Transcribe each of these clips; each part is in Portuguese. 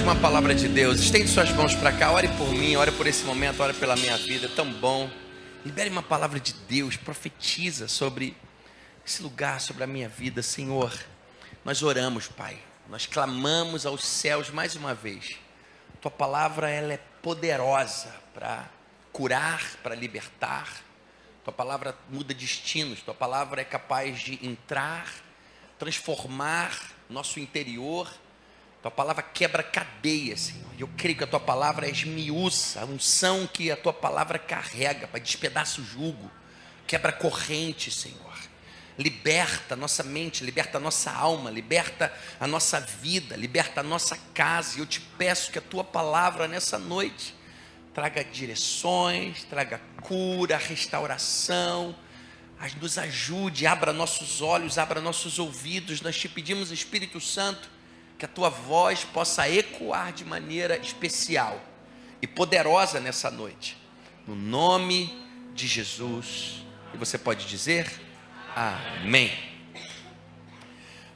uma palavra de Deus. Estende suas mãos para cá, ore por mim, ore por esse momento, ore pela minha vida, é tão bom. Libere uma palavra de Deus, profetiza sobre esse lugar, sobre a minha vida. Senhor, nós oramos, Pai, nós clamamos aos céus mais uma vez. Tua palavra, ela é poderosa para curar, para libertar. Tua palavra muda destinos, tua palavra é capaz de entrar, transformar nosso interior. Tua palavra quebra cadeias, Senhor. E eu creio que a tua palavra esmiuça a unção que a tua palavra carrega, para despedaça o jugo, quebra corrente, Senhor. Liberta a nossa mente, liberta a nossa alma, liberta a nossa vida, liberta a nossa casa. E eu te peço que a tua palavra nessa noite traga direções, traga cura, restauração, nos ajude, abra nossos olhos, abra nossos ouvidos. Nós te pedimos, Espírito Santo, que a tua voz possa ecoar de maneira especial e poderosa nessa noite, no nome de Jesus. E você pode dizer amém.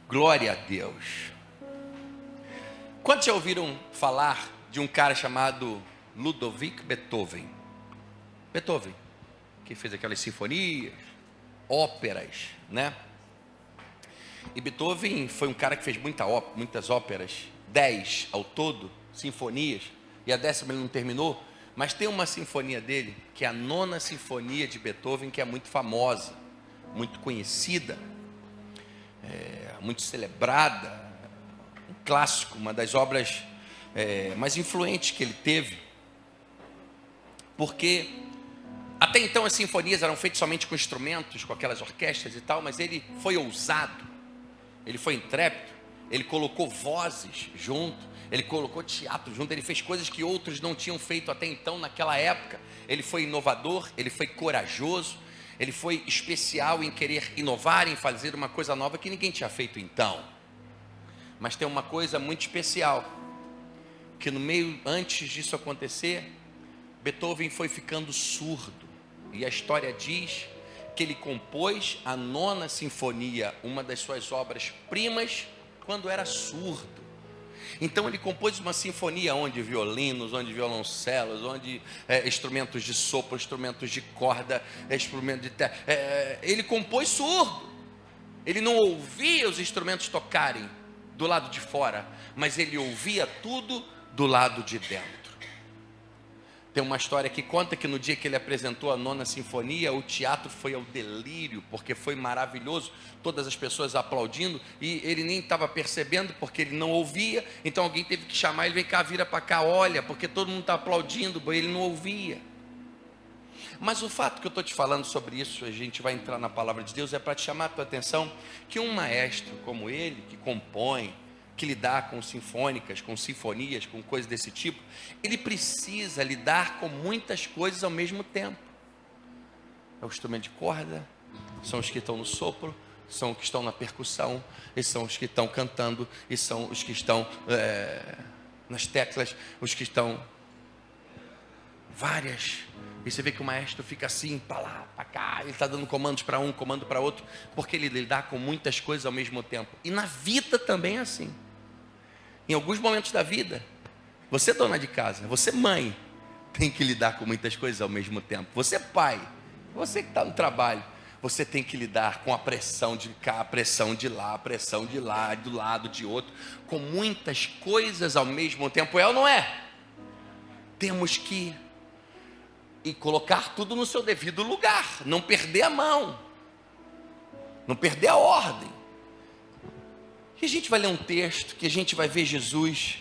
Glória a Deus. Quantos já ouviram falar de um cara chamado Ludwig Beethoven? Beethoven, que fez aquelas sinfonias, óperas, né? E Beethoven foi um cara que fez muitas óperas, 10 ao todo, sinfonias, e a 10ª ele não terminou, mas tem uma sinfonia dele, que é a 9ª sinfonia de Beethoven, que é muito famosa, muito conhecida, muito celebrada, um clássico, uma das obras mais influentes que ele teve, porque até então as sinfonias eram feitas somente com instrumentos, com aquelas orquestras e tal, mas ele foi ousado, ele foi intrépido, ele colocou vozes junto, ele colocou teatro junto, ele fez coisas que outros não tinham feito até então naquela época. Ele foi inovador, ele foi corajoso, ele foi especial em querer inovar, em fazer uma coisa nova que ninguém tinha feito então. Mas tem uma coisa muito especial, que no meio, antes disso acontecer, Beethoven foi ficando surdo, e a história diz que ele compôs a 9ª sinfonia, uma das suas obras-primas, quando era surdo. Então ele compôs uma sinfonia onde violinos, onde violoncelos, onde instrumentos de sopro, instrumentos de corda, instrumentos de ele compôs surdo. Ele não ouvia os instrumentos tocarem do lado de fora, mas ele ouvia tudo do lado de dentro. Tem uma história que conta que no dia que ele apresentou a 9ª sinfonia, o teatro foi ao delírio, porque foi maravilhoso, todas as pessoas aplaudindo, e ele nem estava percebendo, porque ele não ouvia. Então alguém teve que chamar ele: vem cá, vira para cá, olha, porque todo mundo está aplaudindo, ele não ouvia. Mas o fato que eu estou te falando sobre isso, a gente vai entrar na palavra de Deus, é para te chamar a tua atenção, que um maestro como ele, que compõe, que lidar com sinfônicas, com sinfonias, com coisas desse tipo, ele precisa lidar com muitas coisas ao mesmo tempo. É o instrumento de corda, são os que estão no sopro, são os que estão na percussão, e são os que estão cantando, e são os que estão nas teclas, os que estão várias. E você vê que o maestro fica assim, para lá, para cá, ele está dando comandos para um, comando para outro, porque ele lidar com muitas coisas ao mesmo tempo. E na vida também é assim. Em alguns momentos da vida, você dona de casa, você mãe, tem que lidar com muitas coisas ao mesmo tempo. Você pai, você que está no trabalho, você tem que lidar com a pressão de cá, a pressão de lá, a pressão de lá, do lado de outro, com muitas coisas ao mesmo tempo, é ou não é? Temos que colocar tudo no seu devido lugar, não perder a mão, não perder a ordem. E a gente vai ler um texto que a gente vai ver Jesus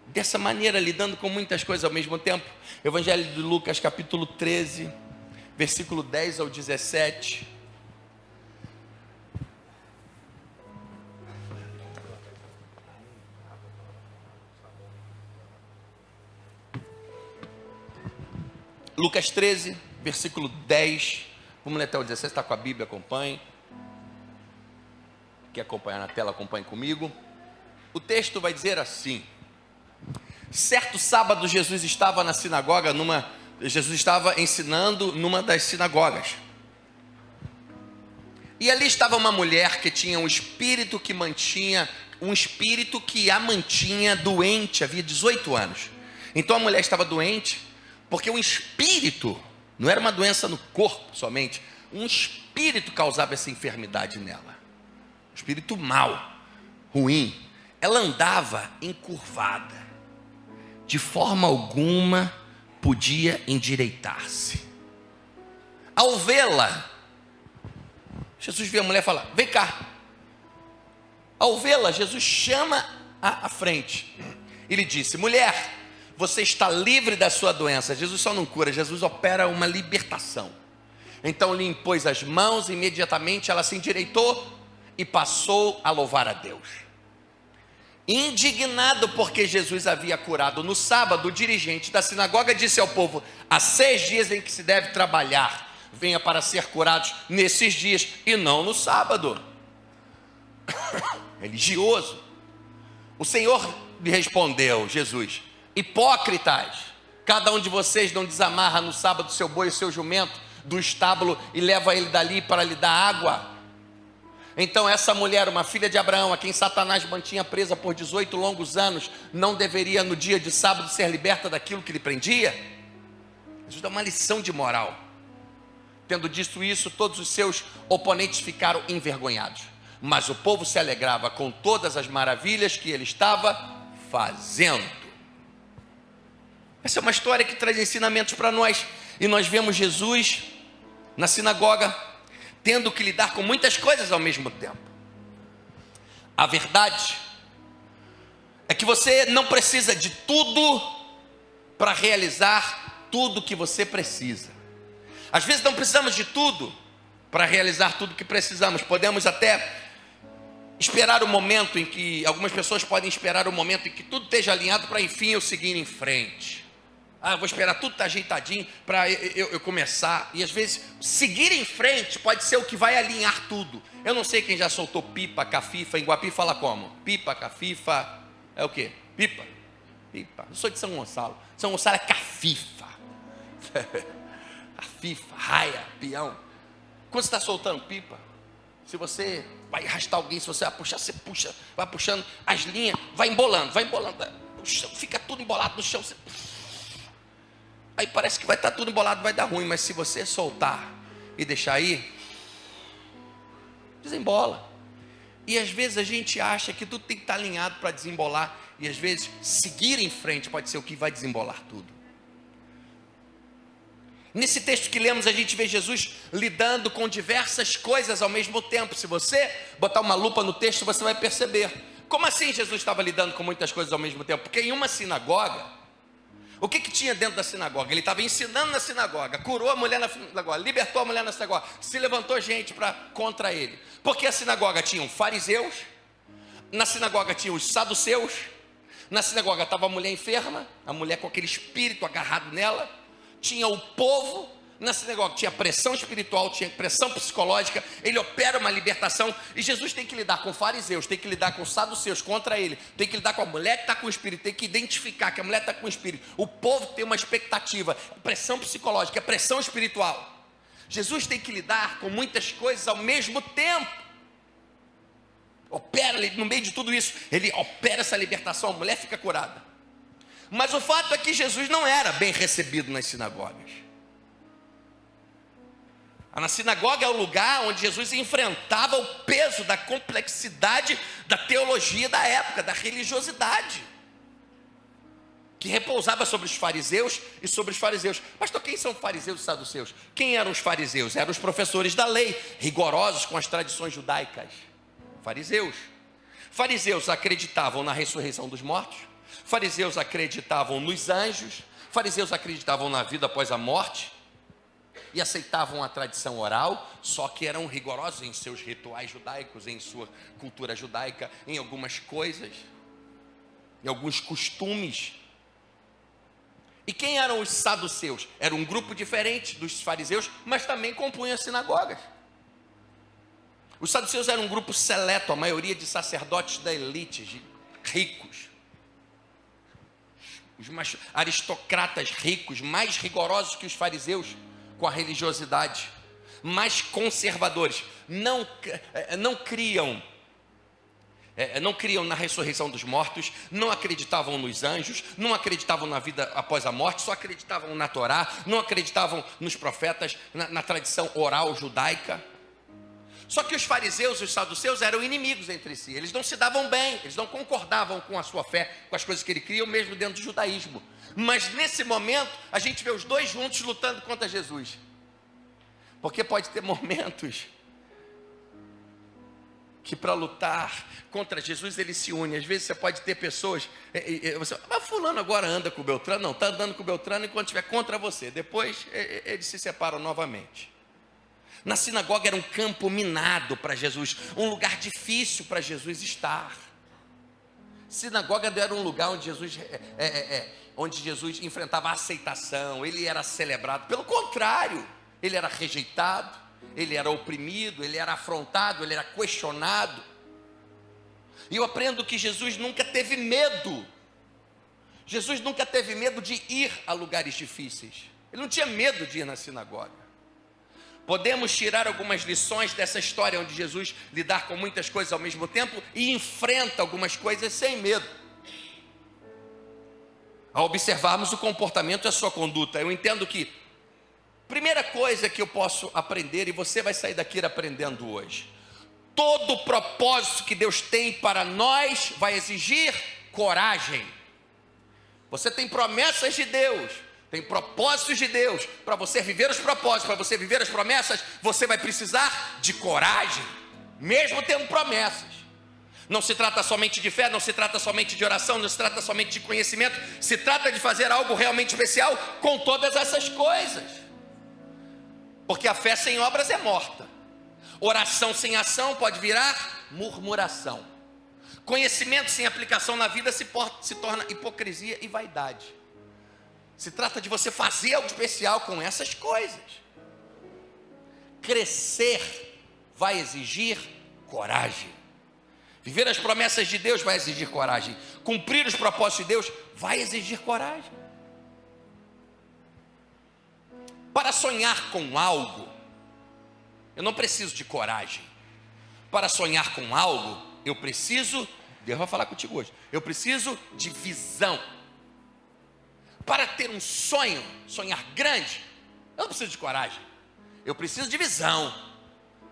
dessa maneira, lidando com muitas coisas ao mesmo tempo. Evangelho de Lucas, capítulo 13, versículo 10 ao 17. Lucas 13, versículo 10. Vamos ler até o 17, está com a Bíblia, acompanhe. Quer acompanhar na tela, acompanhe comigo. O texto vai dizer assim: certo sábado Jesus estava na sinagoga, Jesus estava ensinando numa das sinagogas. E ali estava uma mulher que tinha um espírito que mantinha um espírito que a mantinha doente havia 18 anos. Então a mulher estava doente, porque um espírito, não era uma doença no corpo somente, um espírito causava essa enfermidade nela. Um espírito mau, ruim. Ela andava encurvada, de forma alguma podia endireitar-se. Ao vê-la, Jesus viu a mulher falar: vem cá. Ao vê-la, Jesus chama à frente. Ele disse: mulher, você está livre da sua doença. Jesus só não cura, Jesus opera uma libertação. Então lhe impôs as mãos, e imediatamente ela se endireitou e passou a louvar a Deus. Indignado porque Jesus havia curado no sábado, o dirigente da sinagoga disse ao povo: há 6 dias em que se deve trabalhar, venha para ser curados nesses dias e não no sábado. Religioso. O Senhor lhe respondeu, Jesus: hipócritas, cada um de vocês não desamarra no sábado seu boi e seu jumento do estábulo e leva ele dali para lhe dar água? Então essa mulher, uma filha de Abraão, a quem Satanás mantinha presa por 18 longos anos, não deveria no dia de sábado ser liberta daquilo que lhe prendia? Jesus dá uma lição de moral. Tendo dito isso, todos os seus oponentes ficaram envergonhados, mas o povo se alegrava com todas as maravilhas que ele estava fazendo. Essa é uma história que traz ensinamentos para nós, e nós vemos Jesus na sinagoga tendo que lidar com muitas coisas ao mesmo tempo. A verdade é que você não precisa de tudo para realizar tudo que você precisa. Às vezes não precisamos de tudo para realizar tudo que precisamos. Podemos até esperar o momento em que, algumas pessoas podem esperar o momento em que tudo esteja alinhado para enfim eu seguir em frente. Eu vou esperar tudo estar ajeitadinho para eu começar. E às vezes seguir em frente pode ser o que vai alinhar tudo. Eu não sei quem já soltou pipa, cafifa. Em Guapi fala como? Pipa, cafifa, é o quê? Pipa. Eu sou de São Gonçalo. São Gonçalo é cafifa. Cafifa, raia, peão. Quando você está soltando pipa, se você vai arrastar alguém, se você vai puxar, você puxa, vai puxando as linhas, vai embolando. Puxa, fica tudo embolado no chão. Aí parece que vai estar tudo embolado, vai dar ruim, mas se você soltar e deixar aí, desembola. E às vezes a gente acha que tudo tem que estar alinhado para desembolar, e às vezes seguir em frente pode ser o que vai desembolar tudo. Nesse texto que lemos, a gente vê Jesus lidando com diversas coisas ao mesmo tempo. Se você botar uma lupa no texto, você vai perceber. Como assim Jesus estava lidando com muitas coisas ao mesmo tempo? Porque em uma sinagoga, o que tinha dentro da sinagoga? Ele estava ensinando na sinagoga, curou a mulher na sinagoga, libertou a mulher na sinagoga, se levantou gente contra ele. Porque a sinagoga tinha os fariseus, na sinagoga tinha os saduceus, na sinagoga estava a mulher enferma, a mulher com aquele espírito agarrado nela, tinha o povo, na sinagoga tinha pressão espiritual, tinha pressão psicológica. Ele opera uma libertação, e Jesus tem que lidar com fariseus, tem que lidar com saduceus contra ele, tem que lidar com a mulher que está com o espírito, tem que identificar que a mulher está com o espírito. O povo tem uma expectativa, pressão psicológica, pressão espiritual. Jesus tem que lidar com muitas coisas ao mesmo tempo. Opera no meio de tudo isso, ele opera essa libertação, a mulher fica curada. Mas o fato é que Jesus não era bem recebido nas sinagogas. Na sinagoga é o lugar onde Jesus enfrentava o peso da complexidade da teologia da época, da religiosidade, que repousava sobre os fariseus e sobre os fariseus. Pastor, quem são fariseus e saduceus? Quem eram os fariseus? Eram os professores da lei, rigorosos com as tradições judaicas. Fariseus acreditavam na ressurreição dos mortos, fariseus acreditavam nos anjos, fariseus acreditavam na vida após a morte, e aceitavam a tradição oral, só que eram rigorosos em seus rituais judaicos, em sua cultura judaica, em algumas coisas, em alguns costumes. E quem eram os saduceus? Era um grupo diferente dos fariseus, mas também compunha as sinagogas. Os saduceus eram um grupo seleto, a maioria de sacerdotes da elite, de ricos, os mais aristocratas ricos, mais rigorosos que os fariseus com a religiosidade, mais conservadores, não criam não criam na ressurreição dos mortos, não acreditavam nos anjos, não acreditavam na vida após a morte, só acreditavam na Torá, não acreditavam nos profetas, na tradição oral judaica. Só que os fariseus e os saduceus eram inimigos entre si, eles não se davam bem, eles não concordavam com a sua fé, com as coisas que ele criam, mesmo dentro do judaísmo. Mas nesse momento, a gente vê os dois juntos lutando contra Jesus. Porque pode ter momentos que para lutar contra Jesus ele se une. Às vezes você pode ter pessoas, mas fulano agora anda com o Beltrano, não, está andando com o Beltrano enquanto estiver contra você, depois eles se separam novamente. Na sinagoga era um campo minado para Jesus, um lugar difícil para Jesus estar. Sinagoga era um lugar onde Jesus enfrentava a aceitação, ele era celebrado. Pelo contrário, ele era rejeitado, ele era oprimido, ele era afrontado, ele era questionado. E eu aprendo que Jesus nunca teve medo. Jesus nunca teve medo de ir a lugares difíceis. Ele não tinha medo de ir na sinagoga. Podemos tirar algumas lições dessa história onde Jesus lidar com muitas coisas ao mesmo tempo e enfrenta algumas coisas sem medo. Ao observarmos o comportamento e a sua conduta, eu entendo que primeira coisa que eu posso aprender, e você vai sair daqui aprendendo hoje: todo o propósito que Deus tem para nós vai exigir coragem. Você tem promessas de Deus, tem propósitos de Deus. Para você viver os propósitos, para você viver as promessas, você vai precisar de coragem, mesmo tendo promessas. Não se trata somente de fé, não se trata somente de oração, não se trata somente de conhecimento, se trata de fazer algo realmente especial com todas essas coisas. Porque a fé sem obras é morta. Oração sem ação pode virar murmuração. Conhecimento sem aplicação na vida se torna hipocrisia e vaidade. Se trata de você fazer algo especial com essas coisas. Crescer vai exigir coragem. Viver as promessas de Deus vai exigir coragem. Cumprir os propósitos de Deus vai exigir coragem. Para sonhar com algo, eu não preciso de coragem. Para sonhar com algo, eu preciso, Deus vai falar contigo hoje, eu preciso de visão. Para ter um sonho, sonhar grande, eu não preciso de coragem, eu preciso de visão.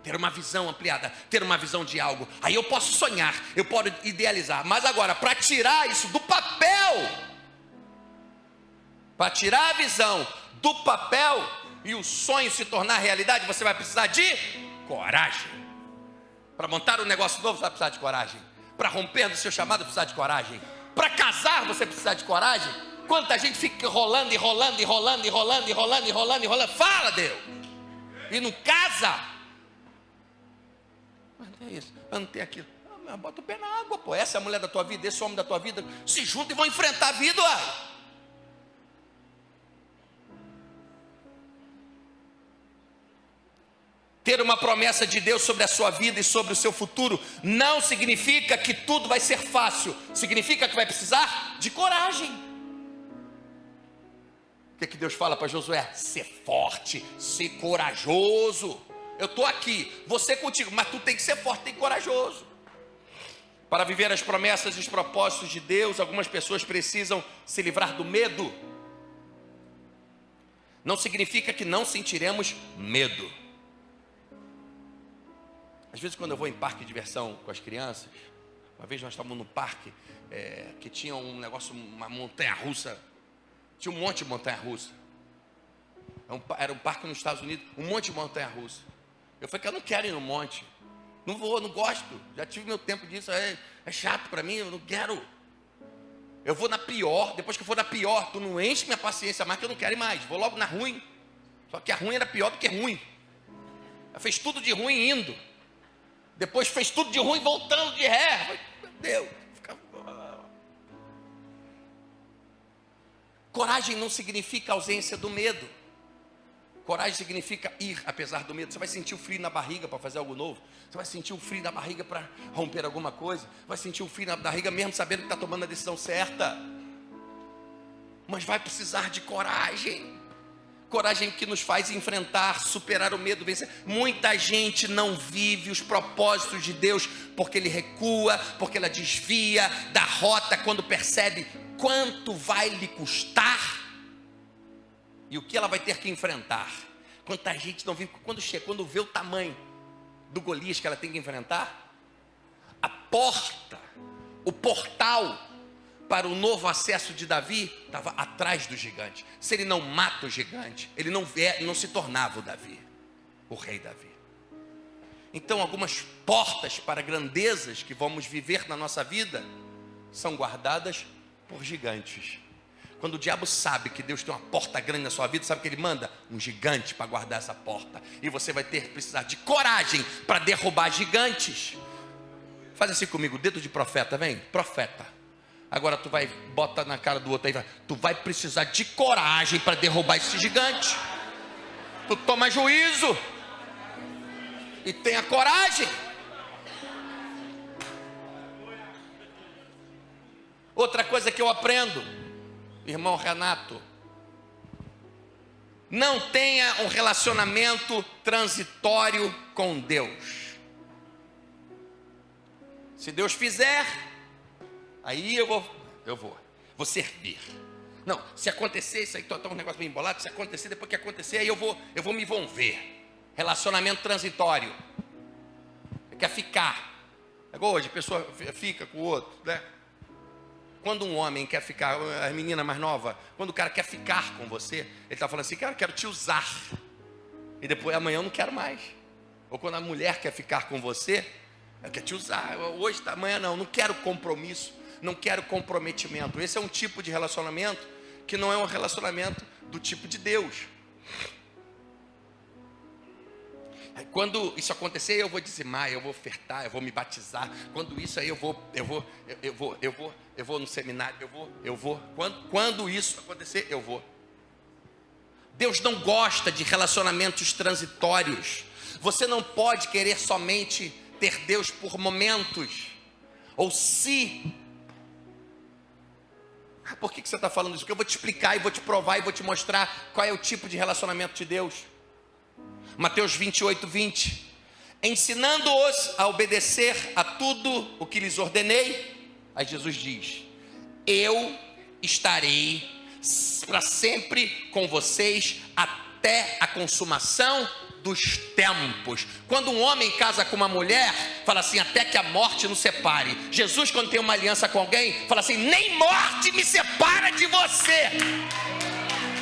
Ter uma visão ampliada, ter uma visão de algo. Aí eu posso sonhar, eu posso idealizar. Mas agora, para tirar isso do papel, para tirar a visão do papel e o sonho se tornar realidade, você vai precisar de coragem. Para montar um negócio novo, você vai precisar de coragem. Para romper do seu chamado, você vai precisar de coragem. Para casar, você precisa de coragem. Quanta gente fica enrolando. Fala, Deus! E não casa. Mas não é isso, mas não tem aquilo. Bota o pé na água, pô. Essa é a mulher da tua vida, esse homem da tua vida. Se juntam e vão enfrentar a vida, uai. Ter uma promessa de Deus sobre a sua vida e sobre o seu futuro não significa que tudo vai ser fácil. Significa que vai precisar de coragem. O que Deus fala para Josué? Ser forte, ser corajoso. Eu estou aqui, você contigo, mas tu tem que ser forte e corajoso. Para viver as promessas e os propósitos de Deus, algumas pessoas precisam se livrar do medo. Não significa que não sentiremos medo. Às vezes quando eu vou em parque de diversão com as crianças, uma vez nós estávamos no parque, que tinha um negócio, uma montanha-russa, tinha um monte de montanha-russa. Era um parque nos Estados Unidos, um monte de montanha-russa. Eu falei que eu não quero ir no monte, não vou, não gosto, já tive meu tempo disso, é chato para mim, eu não quero. Eu vou na pior, depois que eu for na pior, tu não enche minha paciência mais que eu não quero ir mais, vou logo na ruim. Só que a ruim era pior do que ruim. Ela fez tudo de ruim indo, depois fez tudo de ruim voltando de ré. Falei, meu Deus. Coragem não significa ausência do medo. Coragem significa ir apesar do medo. Você vai sentir o frio na barriga para fazer algo novo. Você vai sentir o frio na barriga para romper alguma coisa. Vai sentir o frio na barriga mesmo sabendo que está tomando a decisão certa. Mas vai precisar de coragem. Coragem que nos faz enfrentar, superar o medo, vencer. Muita gente não vive os propósitos de Deus porque ele recua, porque ela desvia da rota quando percebe quanto vai lhe custar e o que ela vai ter que enfrentar. Quanta gente não vive, quando vê o tamanho do Golias que ela tem que enfrentar, a porta, o portal para o novo acesso de Davi estava atrás do gigante. Se ele não mata o gigante, ele não se tornava o Davi, o rei Davi. Então algumas portas para grandezas que vamos viver na nossa vida são guardadas por gigantes. Quando o diabo sabe que Deus tem uma porta grande na sua vida, sabe o que ele manda? Um gigante para guardar essa porta. E você vai precisar de coragem para derrubar gigantes. Faz assim comigo, dedo de profeta, vem, profeta. Agora tu vai, bota na cara do outro aí, tu vai precisar de coragem para derrubar esse gigante. Tu toma juízo e tenha coragem. Outra coisa que eu aprendo, irmão Renato, não tenha um relacionamento transitório com Deus. Se Deus fizer, aí eu vou servir. Não, se acontecer isso aí, tá um negócio bem embolado, se acontecer, depois que acontecer, aí eu vou me envolver. Relacionamento transitório. Quer ficar. É igual hoje, a pessoa fica com o outro, né? Quando um homem quer ficar, a menina mais nova, quando o cara quer ficar com você, ele está falando assim, cara, eu quero te usar. E depois, amanhã eu não quero mais. Ou quando a mulher quer ficar com você, ela quer te usar. Hoje, amanhã não quero compromisso, não quero comprometimento. Esse é um tipo de relacionamento que não é um relacionamento do tipo de Deus. Quando isso acontecer, eu vou dizimar, eu vou ofertar, eu vou me batizar. Quando isso aí, eu vou no seminário, eu vou. Quando isso acontecer, eu vou. Deus não gosta de relacionamentos transitórios. Você não pode querer somente ter Deus por momentos. Ou se. Por que você está falando isso? Porque eu vou te explicar e vou te provar e vou te mostrar qual é o tipo de relacionamento de Deus. Mateus 28, 20. Ensinando-os a obedecer a tudo o que lhes ordenei. Aí Jesus diz: eu estarei para sempre com vocês até a consumação dos tempos. Quando um homem casa com uma mulher, fala assim, até que a morte nos separe. Jesus, quando tem uma aliança com alguém, fala assim, nem morte me separa de você.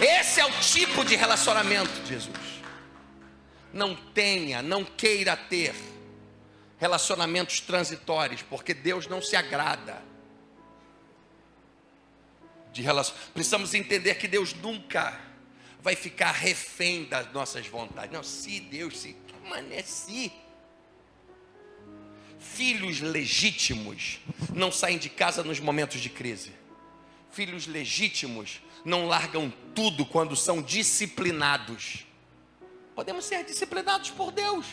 Esse é o tipo de relacionamento de Jesus. Não queira ter relacionamentos transitórios, porque Deus não se agrada de relacionamentos. Precisamos entender que Deus nunca vai ficar refém das nossas vontades. Não, se Deus se permanecer. Filhos legítimos não saem de casa nos momentos de crise. Filhos legítimos não largam tudo quando são disciplinados. Podemos ser disciplinados por Deus.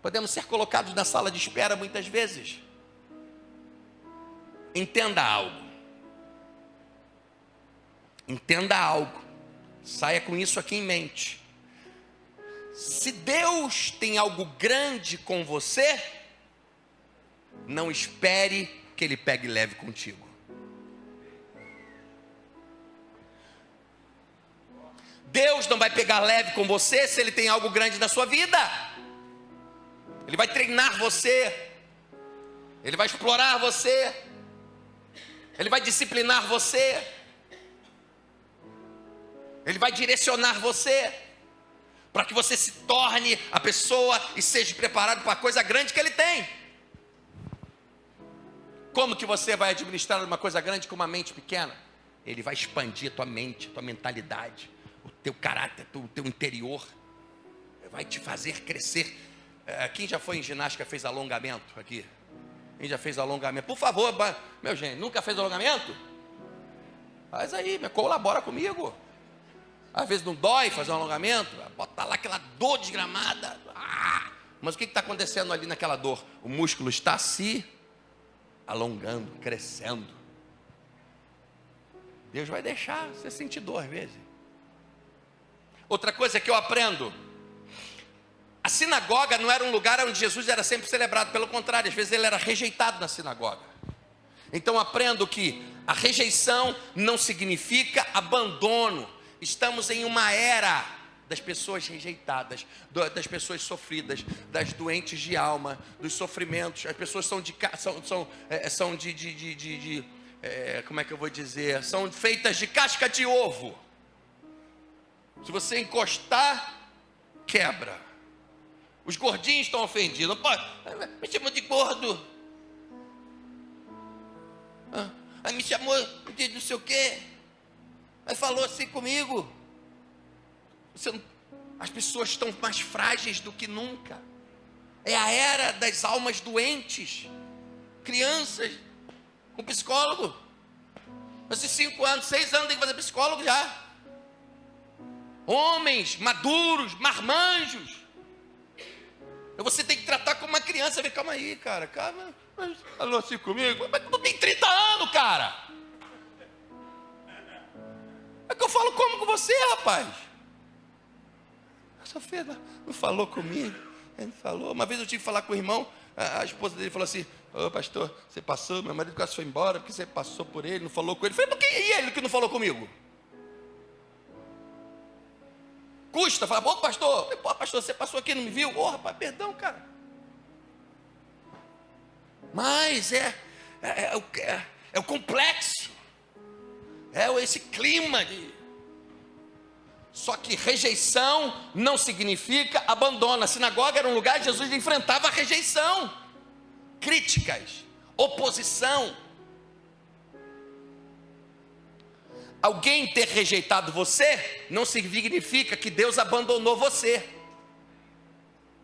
Podemos ser colocados na sala de espera muitas vezes. Entenda algo. Entenda algo. Saia com isso aqui em mente. Se Deus tem algo grande com você, não espere que Ele pegue leve contigo. Deus não vai pegar leve com você se Ele tem algo grande na sua vida. Ele vai treinar você. Ele vai explorar você. Ele vai disciplinar você. Ele vai direcionar você. Para que você se torne a pessoa e seja preparado para a coisa grande que Ele tem. Como que você vai administrar uma coisa grande com uma mente pequena? Ele vai expandir a tua mente, a tua mentalidade, o teu caráter, o teu interior. Vai te fazer crescer. Quem já foi em ginástica fez alongamento aqui? Quem já fez alongamento? Por favor, meu gente, nunca fez alongamento? Faz aí, colabora comigo. Às vezes não dói fazer um alongamento, bota lá aquela dor desgramada. Mas o que está acontecendo ali naquela dor? O músculo está se alongando, crescendo. Deus vai deixar você sentir dor às vezes. Outra coisa que eu aprendo: a sinagoga não era um lugar onde Jesus era sempre celebrado, pelo contrário, às vezes ele era rejeitado na sinagoga. Então aprendo que a rejeição não significa abandono. Estamos em uma era das pessoas rejeitadas, das pessoas sofridas, das doentes de alma, dos sofrimentos. As pessoas são como é que eu vou dizer? São feitas de casca de ovo. Se você encostar, quebra. Os gordinhos estão ofendidos. Me chamou de gordo. Me chamou de não sei o quê. Mas falou assim comigo. As pessoas estão mais frágeis do que nunca. É a era das almas doentes. Crianças com psicólogo. Mas 5 anos, 6 anos tem que fazer psicólogo já. Homens maduros, marmanjos. Você tem que tratar como uma criança. Calma aí, cara. Calma. Falou assim comigo. Mas tu tem 30 anos, cara. É que eu falo como com você, rapaz? Essa filha não falou comigo. Ele falou. Uma vez eu tive que falar com o irmão. A esposa dele falou assim: ô pastor, você passou, meu marido quase foi embora porque você passou por ele, não falou com ele. Eu falei: por que e ele que não falou comigo? Custa, fala: ô pastor, pô, pastor, você passou aqui e não me viu? Ô rapaz, perdão, cara. Mas é o complexo, esse clima de... Só que rejeição não significa abandono. A sinagoga era um lugar onde Jesus enfrentava a rejeição, críticas, oposição. Alguém ter rejeitado você não significa que Deus abandonou você.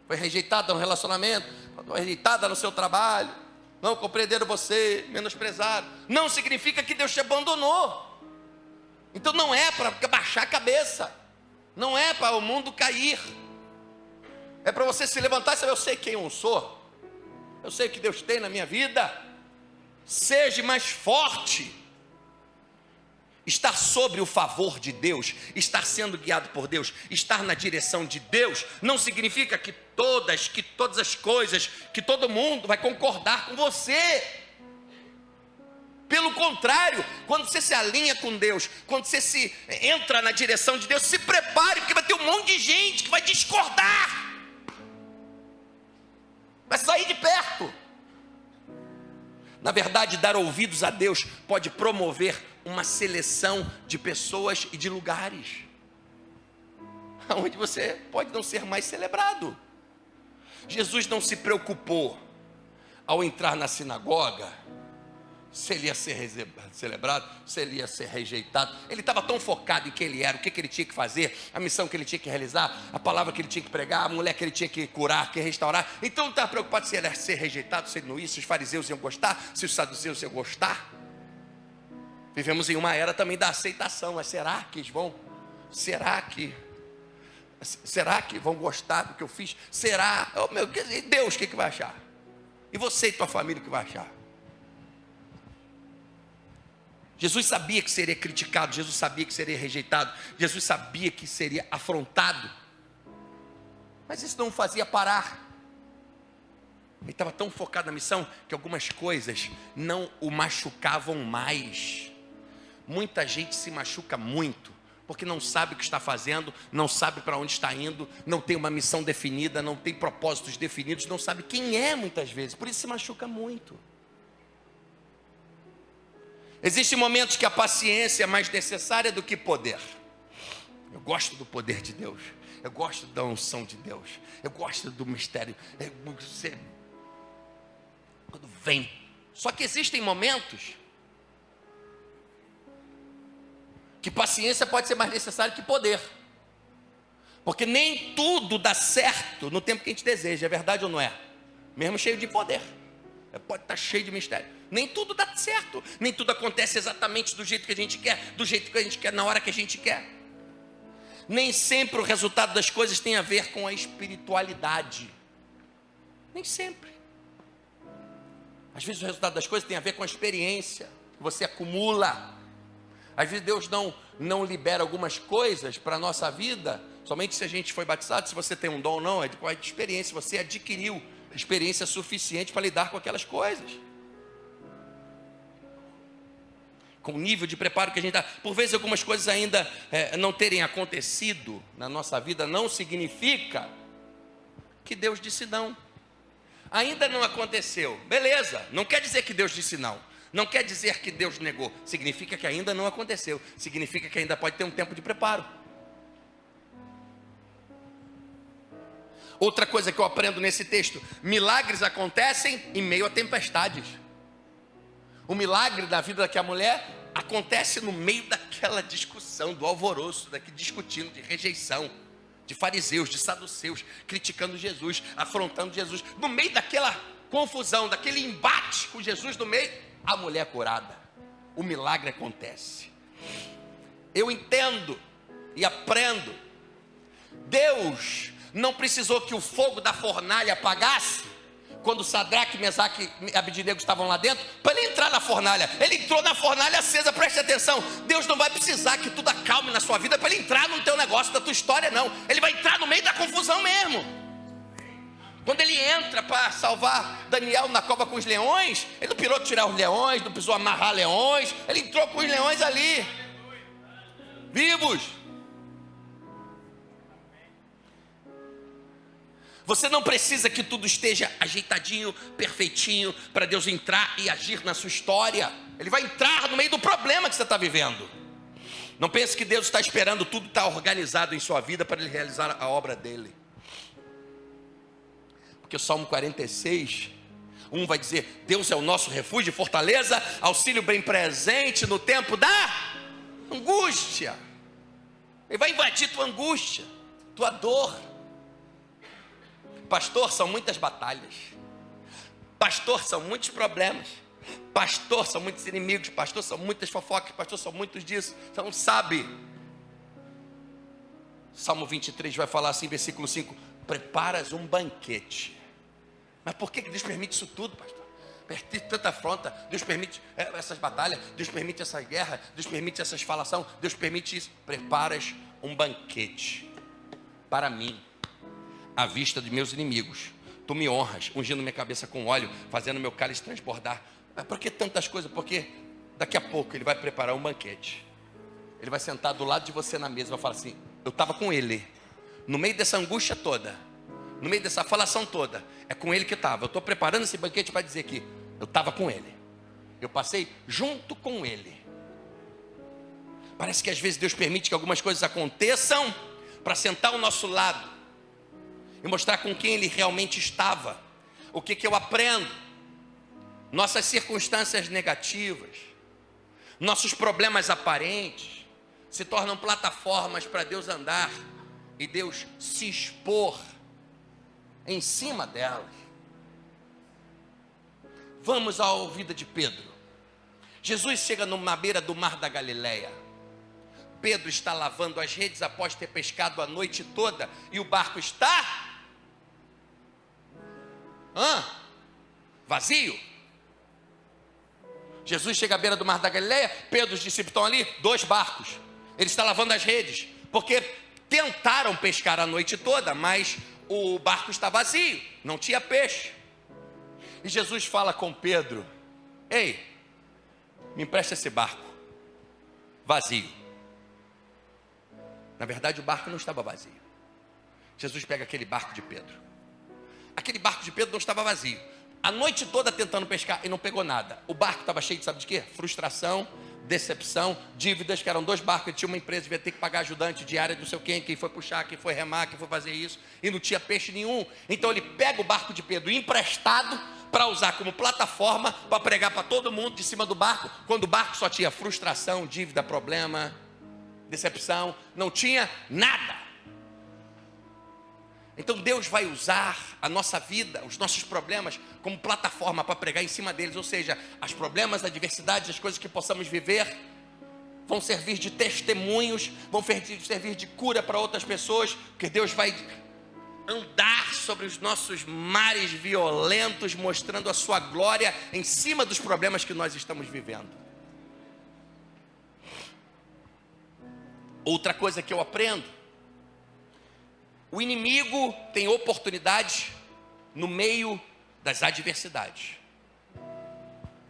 Foi rejeitada no relacionamento, foi rejeitada no seu trabalho, não compreenderam você, menosprezaram. Não significa que Deus te abandonou. Então não é para baixar a cabeça, não é para o mundo cair, é para você se levantar e saber: eu sei quem eu sou, eu sei o que Deus tem na minha vida. Seja mais forte. Estar sobre o favor de Deus, estar sendo guiado por Deus, estar na direção de Deus, não significa que todas as coisas, que todo mundo vai concordar com você. Pelo contrário, quando você se alinha com Deus, quando você entra na direção de Deus, se prepare, porque vai ter um monte de gente que vai discordar, vai sair de perto. Na verdade, dar ouvidos a Deus pode promover uma seleção de pessoas e de lugares, onde você pode não ser mais celebrado. Jesus não se preocupou ao entrar na sinagoga se ele ia ser celebrado, se ele ia ser rejeitado. Ele estava tão focado em quem ele era, o que ele tinha que fazer, a missão que ele tinha que realizar, a palavra que ele tinha que pregar, a mulher que ele tinha que curar, que restaurar. Então não estava preocupado se ele ia ser rejeitado, se ele não ia, se os fariseus iam gostar, se os saduceus iam gostar. Vivemos em uma era também da aceitação. Mas será que vão gostar do que eu fiz? Será? Oh, meu Deus, e Deus, o que vai achar? E você e tua família, o que vai achar? Jesus sabia que seria criticado, Jesus sabia que seria rejeitado, Jesus sabia que seria afrontado, mas isso não o fazia parar. Ele estava tão focado na missão que algumas coisas não o machucavam mais. Muita gente se machuca muito porque não sabe o que está fazendo, não sabe para onde está indo, não tem uma missão definida, não tem propósitos definidos, não sabe quem é muitas vezes, por isso se machuca muito. Existem momentos que a paciência é mais necessária do que poder. Eu gosto do poder de Deus, eu gosto da unção de Deus, eu gosto do mistério, quando vem. Só que existem momentos que paciência pode ser mais necessária que poder, porque nem tudo dá certo no tempo que a gente deseja, é verdade ou não é? Mesmo cheio de poder, pode estar cheio de mistério, nem tudo dá certo, nem tudo acontece exatamente do jeito que a gente quer, do jeito que a gente quer, na hora que a gente quer. Nem sempre o resultado das coisas tem a ver com a espiritualidade, nem sempre. Às vezes o resultado das coisas tem a ver com a experiência que você acumula. Às vezes Deus não libera algumas coisas para a nossa vida Somente se a gente foi batizado, se você tem um dom ou não, é de experiência, você adquiriu experiência suficiente para lidar com aquelas coisas. Com o nível de preparo que a gente está. Por vezes algumas coisas ainda não terem acontecido na nossa vida, não significa que Deus disse não. Ainda não aconteceu, beleza, não quer dizer que Deus disse não. Não quer dizer que Deus negou, significa que ainda não aconteceu. Significa que ainda pode ter um tempo de preparo. Outra coisa que eu aprendo nesse texto: milagres acontecem em meio a tempestades. O milagre da vida daquela mulher acontece no meio daquela discussão, do alvoroço, daquele discutindo, de rejeição, de fariseus, de saduceus, criticando Jesus, afrontando Jesus. No meio daquela confusão, daquele embate com Jesus no meio, a mulher é curada. O milagre acontece. Eu entendo e aprendo. Deus não precisou que o fogo da fornalha apagasse quando Sadraque, Mesaque e Abednego estavam lá dentro, para ele entrar na fornalha. Ele entrou na fornalha acesa, preste atenção. Deus não vai precisar que tudo acalme na sua vida para ele entrar no teu negócio, da tua história, não. Ele vai entrar no meio da confusão mesmo. Quando ele entra para salvar Daniel na cova com os leões, ele não pirou tirar os leões, não precisou amarrar leões, ele entrou com os leões ali, vivos. Você não precisa que tudo esteja ajeitadinho, perfeitinho, para Deus entrar e agir na sua história. Ele vai entrar no meio do problema que você está vivendo. Não pense que Deus está esperando tudo estar organizado em sua vida para Ele realizar a obra dEle. Porque o Salmo 46, vai dizer: Deus é o nosso refúgio e fortaleza, auxílio bem presente no tempo da angústia. Ele vai invadir tua angústia, tua dor. Pastor, são muitas batalhas. Pastor, são muitos problemas. Pastor, são muitos inimigos. Pastor, são muitas fofocas. Pastor, são muitos disso. Você não sabe. Salmo 23 vai falar assim, versículo 5: preparas um banquete. Mas por que Deus permite isso tudo, pastor? Permite tanta afronta. Deus permite essas batalhas. Deus permite essa guerra. Deus permite essas falações. Deus permite isso. Preparas um banquete para mim, à vista de meus inimigos. Tu me honras, ungindo minha cabeça com óleo, fazendo meu cálice transbordar. Mas por que tantas coisas? Porque daqui a pouco Ele vai preparar um banquete. Ele vai sentar do lado de você na mesa e vai falar assim: eu estava com Ele, no meio dessa angústia toda, no meio dessa falação toda, é com Ele que estava. Eu estou preparando esse banquete para dizer que eu estava com Ele, eu passei junto com Ele. Parece que às vezes Deus permite que algumas coisas aconteçam para sentar ao nosso lado e mostrar com quem Ele realmente estava. O que eu aprendo? Nossas circunstâncias negativas, nossos problemas aparentes, se tornam plataformas para Deus andar e Deus se expor em cima delas. Vamos à vida de Pedro. Jesus chega numa beira do mar da Galileia. Pedro está lavando as redes após ter pescado a noite toda e o barco está vazio. Jesus chega à beira do mar da Galileia, Pedro e os discípulos estão ali, 2 barcos. Ele está lavando as redes, porque tentaram pescar a noite toda, mas o barco está vazio, não tinha peixe. E Jesus fala com Pedro: ei, me empresta esse barco vazio. Na verdade, o barco não estava vazio. Jesus pega aquele barco de Pedro. Aquele barco de Pedro não estava vazio. A noite toda tentando pescar e não pegou nada. O barco estava cheio de, sabe de quê? Frustração, decepção, dívidas, que eram 2 barcos. Ele tinha uma empresa, devia ter que pagar ajudante diária, não sei quem foi puxar, quem foi remar, quem foi fazer isso, e não tinha peixe nenhum. Então ele pega o barco de Pedro emprestado para usar como plataforma para pregar para todo mundo de cima do barco, quando o barco só tinha frustração, dívida, problema, decepção, não tinha nada. Então Deus vai usar a nossa vida, os nossos problemas, como plataforma para pregar em cima deles. Ou seja, os problemas, as adversidades, as coisas que possamos viver vão servir de testemunhos, vão servir de cura para outras pessoas, porque Deus vai andar sobre os nossos mares violentos, mostrando a sua glória em cima dos problemas que nós estamos vivendo. Outra coisa que eu aprendo: O inimigo tem oportunidade no meio das adversidades.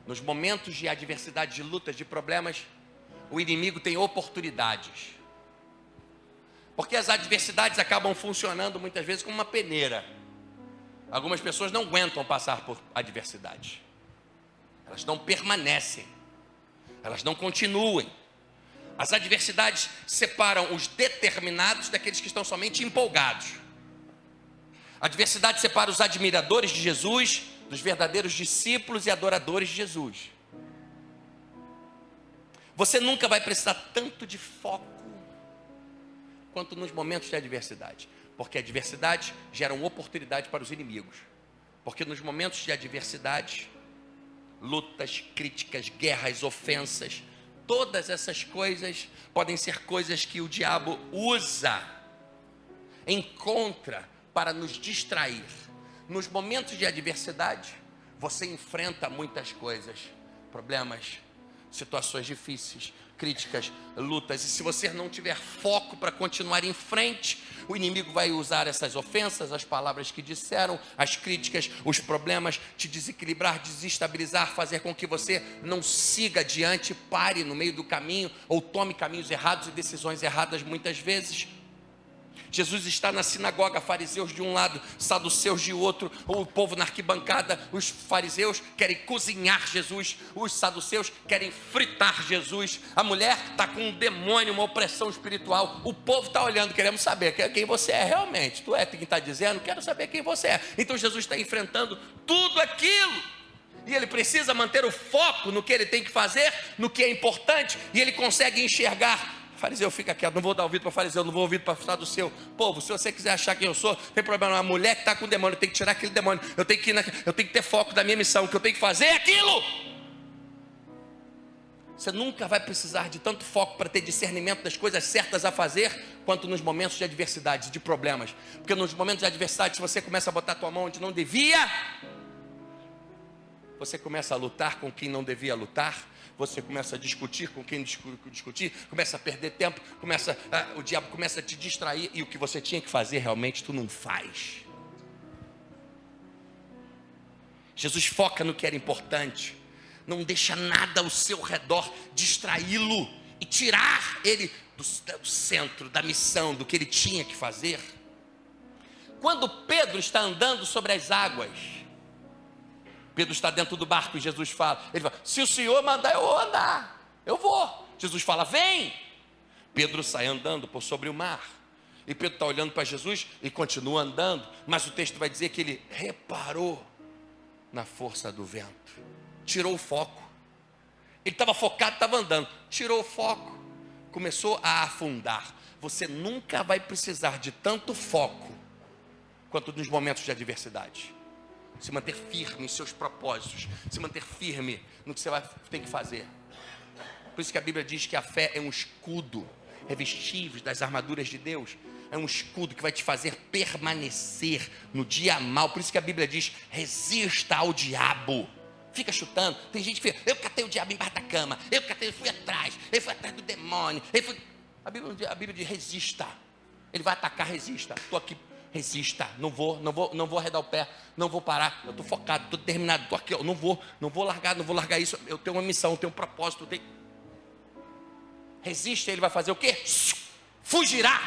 Nos momentos de adversidade, de lutas, de problemas, o inimigo tem oportunidades. Porque as adversidades acabam funcionando muitas vezes como uma peneira. Algumas pessoas não aguentam passar por adversidade. Elas não permanecem. Elas não continuam. As adversidades separam os determinados daqueles que estão somente empolgados. A adversidade separa os admiradores de Jesus dos verdadeiros discípulos e adoradores de Jesus. Você nunca vai precisar tanto de foco quanto nos momentos de adversidade, porque a adversidade gera uma oportunidade para os inimigos. Porque nos momentos de adversidade, lutas, críticas, guerras, ofensas, todas essas coisas podem ser coisas que o diabo usa, encontra para nos distrair. Nos momentos de adversidade, você enfrenta muitas coisas, problemas, situações difíceis, críticas, lutas, e se você não tiver foco para continuar em frente, o inimigo vai usar essas ofensas, as palavras que disseram, as críticas, os problemas, te desequilibrar, desestabilizar, fazer com que você não siga adiante, pare no meio do caminho, ou tome caminhos errados e decisões erradas muitas vezes. Jesus está na sinagoga, fariseus de um lado, saduceus de outro, o povo na arquibancada. Os fariseus querem cozinhar Jesus, os saduceus querem fritar Jesus. A mulher está com um demônio, uma opressão espiritual. O povo está olhando, queremos saber quem você é realmente. Tu é quem está dizendo, quero saber quem você é. Então Jesus está enfrentando tudo aquilo. E ele precisa manter o foco no que ele tem que fazer, no que é importante, e ele consegue enxergar. Fariseu, fica quieto, não vou dar ouvido para fariseu, não vou ouvir para saduceu. Povo, se você quiser achar quem eu sou, não tem problema, a mulher que está com o demônio, eu tenho que tirar aquele demônio, eu tenho que ter foco da minha missão, o que eu tenho que fazer é aquilo. Você nunca vai precisar de tanto foco para ter discernimento das coisas certas a fazer, quanto nos momentos de adversidade, de problemas. Porque nos momentos de adversidade, se você começa a botar a tua mão onde não devia, você começa a lutar com quem não devia lutar, você começa a discutir com quem discutir, começa a perder tempo, o diabo começa a te distrair, e o que você tinha que fazer realmente tu não faz. Jesus foca no que era importante, não deixa nada ao seu redor distraí-lo e tirar ele do centro, da missão, do que ele tinha que fazer. Quando Pedro está andando sobre as águas, Pedro está dentro do barco e Jesus fala, ele fala, se o Senhor mandar eu andar, eu vou. Jesus fala, vem. Pedro sai andando por sobre o mar, e Pedro está olhando para Jesus e continua andando, mas o texto vai dizer que ele reparou na força do vento, tirou o foco. Ele estava focado, estava andando, tirou o foco, começou a afundar. Você nunca vai precisar de tanto foco quanto nos momentos de adversidade. Se manter firme em seus propósitos, se manter firme no que você tem que fazer. Por isso que a Bíblia diz que a fé é um escudo, revestível das armaduras de Deus. É um escudo que vai te fazer permanecer no dia mal. Por isso que a Bíblia diz, resista ao diabo. Fica chutando, tem gente que fica, eu catei o diabo embaixo da cama, eu fui atrás do demônio. A Bíblia diz, resista. Ele vai atacar, resista. Estou aqui. Resista, não vou arredar o pé, não vou parar, eu estou focado, estou determinado, estou aqui, eu não vou largar isso, eu tenho uma missão, eu tenho um propósito, Resiste, ele vai fazer o quê? Fugirá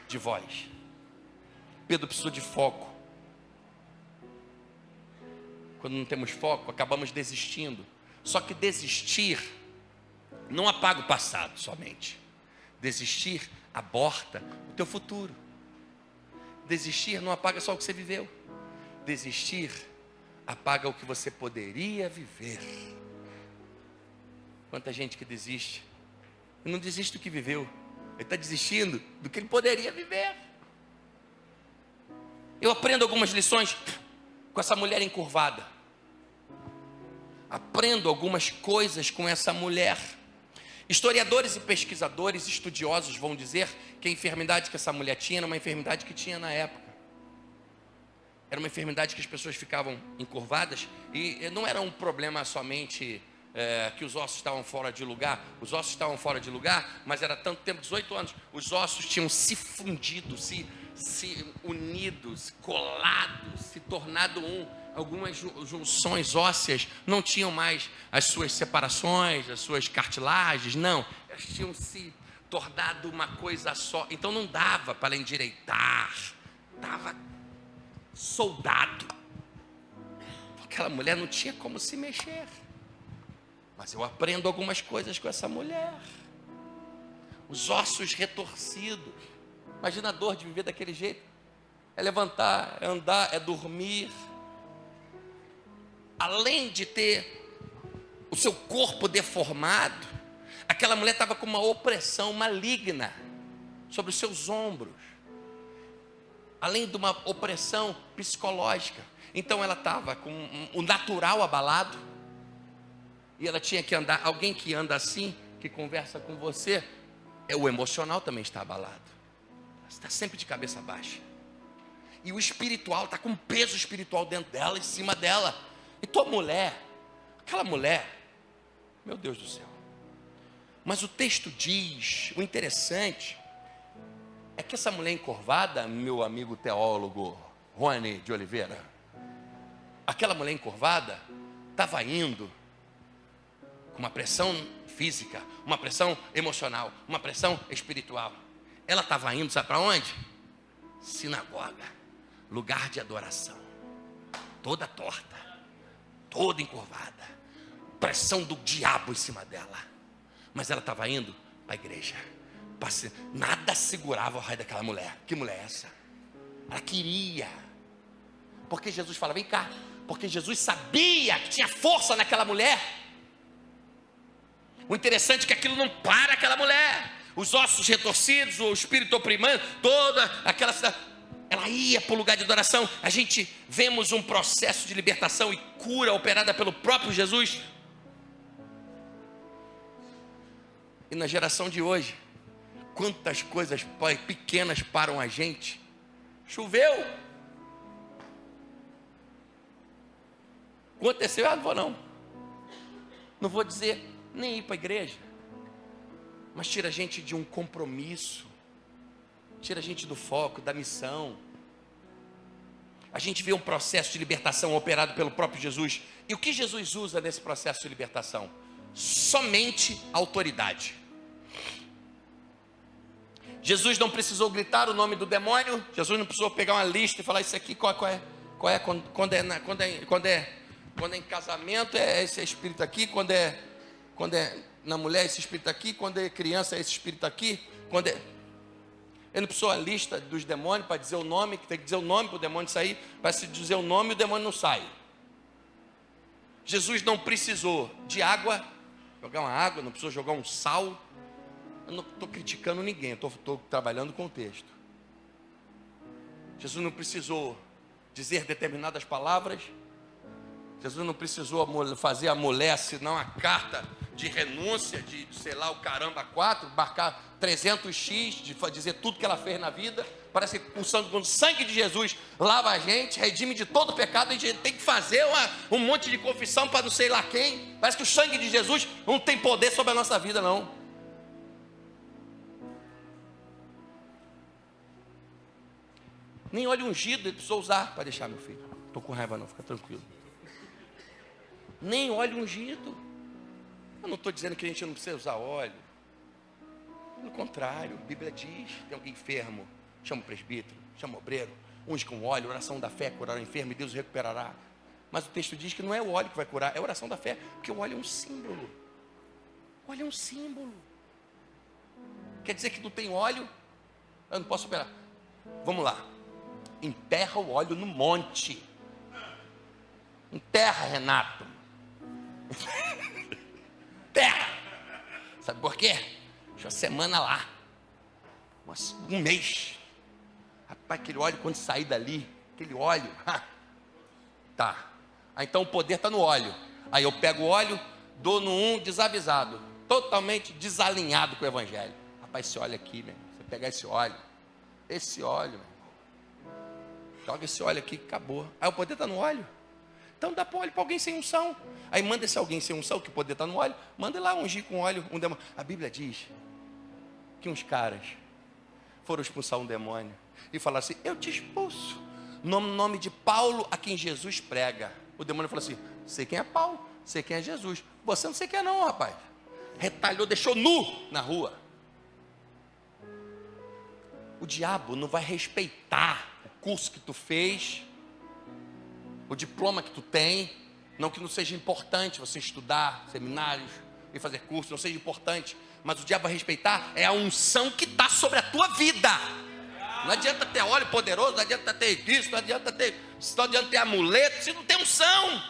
de vós. Pedro precisou de foco. Quando não temos foco, acabamos desistindo. Só que desistir não apaga o passado somente. Desistir aborta o teu futuro. Desistir não apaga só o que você viveu. Desistir apaga o que você poderia viver. Quanta gente que desiste. Ele não desiste do que viveu. Ele está desistindo do que ele poderia viver. Eu aprendo algumas lições com essa mulher encurvada. Aprendo algumas coisas com essa mulher. Historiadores e pesquisadores, estudiosos vão dizer que a enfermidade que essa mulher tinha era uma enfermidade que tinha na época. Era uma enfermidade que as pessoas ficavam encurvadas e não era um problema somente que os ossos estavam fora de lugar. Os ossos estavam fora de lugar, mas era tanto tempo, 18 anos. Os ossos tinham se fundido, se unidos, colados, se tornado um. Algumas junções ósseas não tinham mais as suas separações, as suas cartilagens, não. Elas tinham se tornado uma coisa só. Então não dava para endireitar. Estava soldado. Aquela mulher não tinha como se mexer. Mas eu aprendo algumas coisas com essa mulher. Os ossos retorcidos. Imagina a dor de viver daquele jeito. É levantar, é andar, é dormir. Além de ter o seu corpo deformado, aquela mulher estava com uma opressão maligna sobre os seus ombros. Além de uma opressão psicológica. Então ela estava com o natural abalado. E ela tinha que andar. Alguém que anda assim, que conversa com você, o emocional também está abalado. Você está sempre de cabeça baixa. E o espiritual está com um peso espiritual dentro dela, em cima dela. E tua mulher, aquela mulher, meu Deus do céu. Mas o texto diz, o interessante é que essa mulher encurvada, meu amigo teólogo Rony de Oliveira, aquela mulher encurvada estava indo com uma pressão física, uma pressão emocional, uma pressão espiritual. Ela estava indo, sabe para onde? Sinagoga, lugar de adoração, toda torta, toda encurvada, pressão do diabo em cima dela. Mas ela estava indo para a igreja. Nada segurava o raio daquela mulher. Que mulher é essa? Ela queria. Porque Jesus fala, vem cá. Porque Jesus sabia que tinha força naquela mulher. O interessante é que aquilo não para aquela mulher. Os ossos retorcidos, o espírito oprimando, toda aquela cidade. Ela ia para o lugar de adoração. A gente vemos um processo de libertação e cura operada pelo próprio Jesus. E na geração de hoje, quantas coisas pequenas param a gente. Choveu. Aconteceu, não vou não. Não vou dizer nem ir para a igreja. Mas tira a gente de um compromisso. Tira a gente do foco, da missão. A gente vê um processo de libertação operado pelo próprio Jesus. E o que Jesus usa nesse processo de libertação? Somente autoridade. Jesus não precisou gritar o nome do demônio. Jesus não precisou pegar uma lista e falar isso aqui, qual é? Quando é em casamento é esse espírito aqui, quando é na mulher esse espírito aqui, quando é criança é esse espírito aqui, ele não precisou a lista dos demônios para dizer o nome, que tem que dizer o nome para o demônio sair. Para se dizer o nome, o demônio não sai. Jesus não precisou de água, jogar uma água, não precisou jogar um sal. Eu não estou criticando ninguém, eu estou trabalhando com o texto. Jesus não precisou dizer determinadas palavras. Jesus não precisou fazer a mulher assinar uma carta de renúncia, de sei lá, o caramba 4, marcar 300x, de dizer tudo que ela fez na vida. Parece que com o sangue de Jesus lava a gente, redime de todo pecado. A gente tem que fazer um monte de confissão para não sei lá quem. Parece que o sangue de Jesus não tem poder sobre a nossa vida, não. Nem óleo ungido ele precisou usar para deixar, meu filho. Estou com raiva não, fica tranquilo. Nem óleo ungido. Eu não estou dizendo que a gente não precisa usar óleo. Pelo contrário, a Bíblia diz, tem alguém enfermo, chama o presbítero, chama o obreiro, unge com óleo, oração da fé, curar o enfermo e Deus o recuperará. Mas o texto diz que não é o óleo que vai curar, é a oração da fé, porque o óleo é um símbolo. O óleo é um símbolo. Quer dizer que não tem óleo? Eu não posso esperar. Vamos lá. Enterra o óleo no monte. Enterra, Renato. Terra. Sabe por quê? Deixa uma semana lá. Um mês. Rapaz, aquele óleo quando sair dali, aquele óleo. Tá. Aí então o poder está no óleo. Aí eu pego o óleo, dou no desavisado. Totalmente desalinhado com o evangelho. Rapaz, esse óleo aqui, meu irmão. Você pegar esse óleo, meu irmão. Joga esse óleo aqui, acabou. Aí o poder está no óleo. Então dá óleo para alguém sem unção. Aí manda esse alguém sem unção, que poder estar no óleo, manda lá ungir com óleo um demônio. A Bíblia diz que uns caras foram expulsar um demônio e falaram assim: eu te expulso no nome de Paulo, a quem Jesus prega. O demônio falou assim: sei quem é Paulo, sei quem é Jesus. Você não sei quem é não, rapaz. Retalhou, deixou nu na rua. O diabo não vai respeitar o curso que tu fez, o diploma que tu tem. Não que não seja importante você estudar seminários e fazer curso, não seja importante, mas o diabo vai respeitar é a unção que está sobre a tua vida. Não adianta ter óleo poderoso, não adianta ter isso, não adianta ter amuleto, se não tem unção.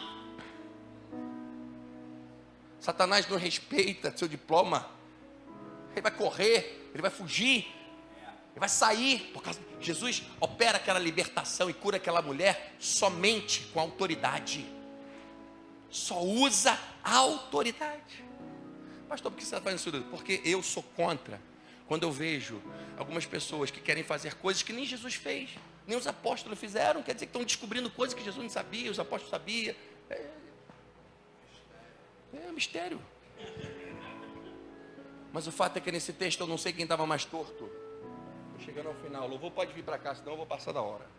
Satanás não respeita seu diploma. Ele vai correr, ele vai fugir, ele vai sair, por causa de Jesus opera aquela libertação e cura aquela mulher somente com autoridade. Só usa a autoridade. Pastor, por que você está fazendo isso? Porque eu sou contra quando eu vejo algumas pessoas que querem fazer coisas que nem Jesus fez, nem os apóstolos fizeram. Quer dizer que estão descobrindo coisas que Jesus não sabia, os apóstolos sabiam. É um mistério. Mas o fato é que nesse texto eu não sei quem estava mais torto. Estou chegando ao final. O louvor pode vir para cá, senão eu vou passar da hora.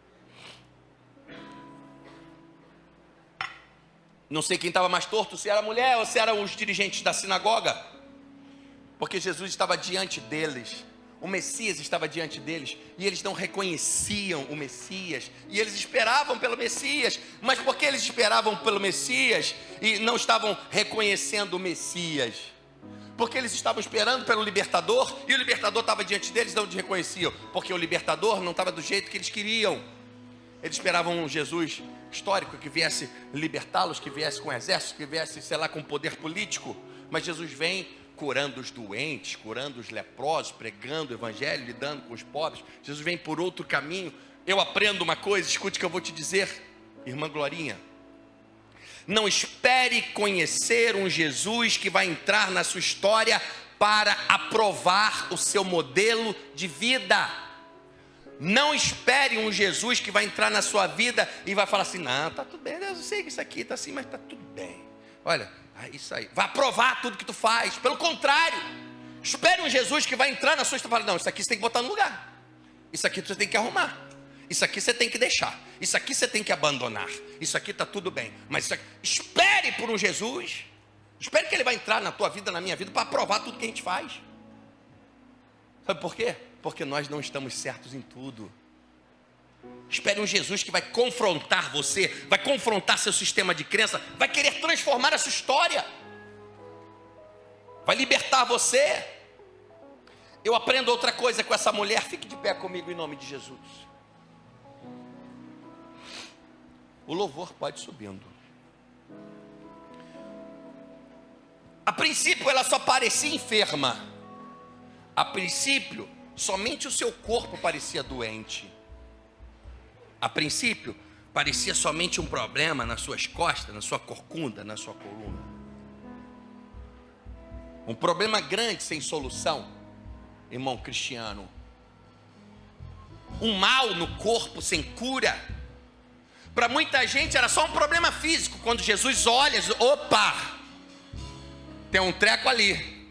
Não sei quem estava mais torto, se era a mulher ou se eram os dirigentes da sinagoga. Porque Jesus estava diante deles. O Messias estava diante deles. E eles não reconheciam o Messias. E eles esperavam pelo Messias. Mas porque eles esperavam pelo Messias e não estavam reconhecendo o Messias? Porque eles estavam esperando pelo libertador. E o libertador estava diante deles e não reconheciam. Porque o libertador não estava do jeito que eles queriam. Eles esperavam um Jesus histórico que viesse libertá-los, que viesse com exército, que viesse, sei lá, com poder político. Mas Jesus vem curando os doentes, curando os leprosos, pregando o evangelho, lidando com os pobres. Jesus vem por outro caminho. Eu aprendo uma coisa, escute o que eu vou te dizer, irmã Glorinha. Não espere conhecer um Jesus que vai entrar na sua história para aprovar o seu modelo de vida. Não espere um Jesus que vai entrar na sua vida e vai falar assim: não, está tudo bem, eu sei que isso aqui está assim, mas está tudo bem. Olha, isso aí, vai aprovar tudo que tu faz. Pelo contrário, espere um Jesus que vai entrar na sua história e falar: não, isso aqui você tem que botar no lugar, isso aqui você tem que arrumar, isso aqui você tem que deixar, isso aqui você tem que abandonar, isso aqui está tudo bem. Mas isso aqui, espere por um Jesus, espere que ele vai entrar na tua vida, na minha vida, para aprovar tudo que a gente faz. Sabe por quê? Porque nós não estamos certos em tudo. Espere um Jesus que vai confrontar você, vai confrontar seu sistema de crença, vai querer transformar a sua história, vai libertar você. Eu aprendo outra coisa com essa mulher. Fique de pé comigo em nome de Jesus. O louvor pode ir subindo. A princípio ela só parecia enferma. A princípio somente o seu corpo parecia doente. A princípio, parecia somente um problema nas suas costas, na sua corcunda, na sua coluna. Um problema grande sem solução, irmão cristiano. Um mal no corpo sem cura. Para muita gente era só um problema físico. Quando Jesus olha, diz: opa, tem um treco ali.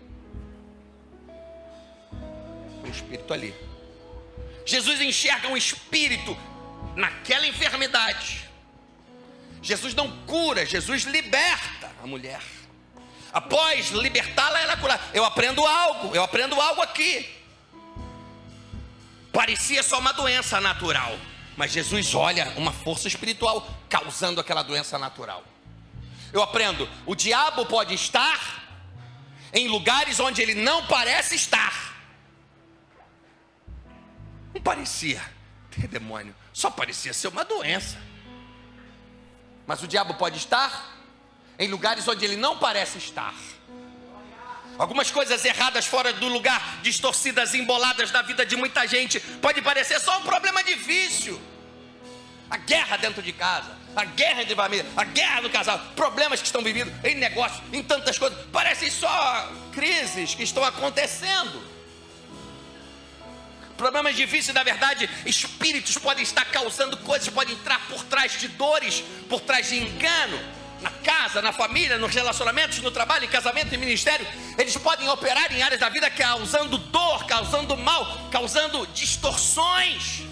Um espírito ali. Jesus enxerga um espírito naquela enfermidade. Jesus não cura, Jesus liberta a mulher. Após libertá-la, ela cura. Eu aprendo algo aqui. Parecia só uma doença natural, mas Jesus olha uma força espiritual causando aquela doença natural. Eu aprendo, o diabo pode estar em lugares onde ele não parece estar. Não parecia ter demônio, só parecia ser uma doença. Mas o diabo pode estar em lugares onde ele não parece estar. Algumas coisas erradas fora do lugar, distorcidas, emboladas da vida de muita gente, pode parecer só um problema de vício. A guerra dentro de casa, a guerra entre família, a guerra no casal, problemas que estão vividos em negócio, em tantas coisas, parecem só crises que estão acontecendo. Problemas difíceis, na verdade, espíritos podem estar causando coisas, podem entrar por trás de dores, por trás de engano, na casa, na família, nos relacionamentos, no trabalho, em casamento, em ministério. Eles podem operar em áreas da vida causando dor, causando mal, causando distorções.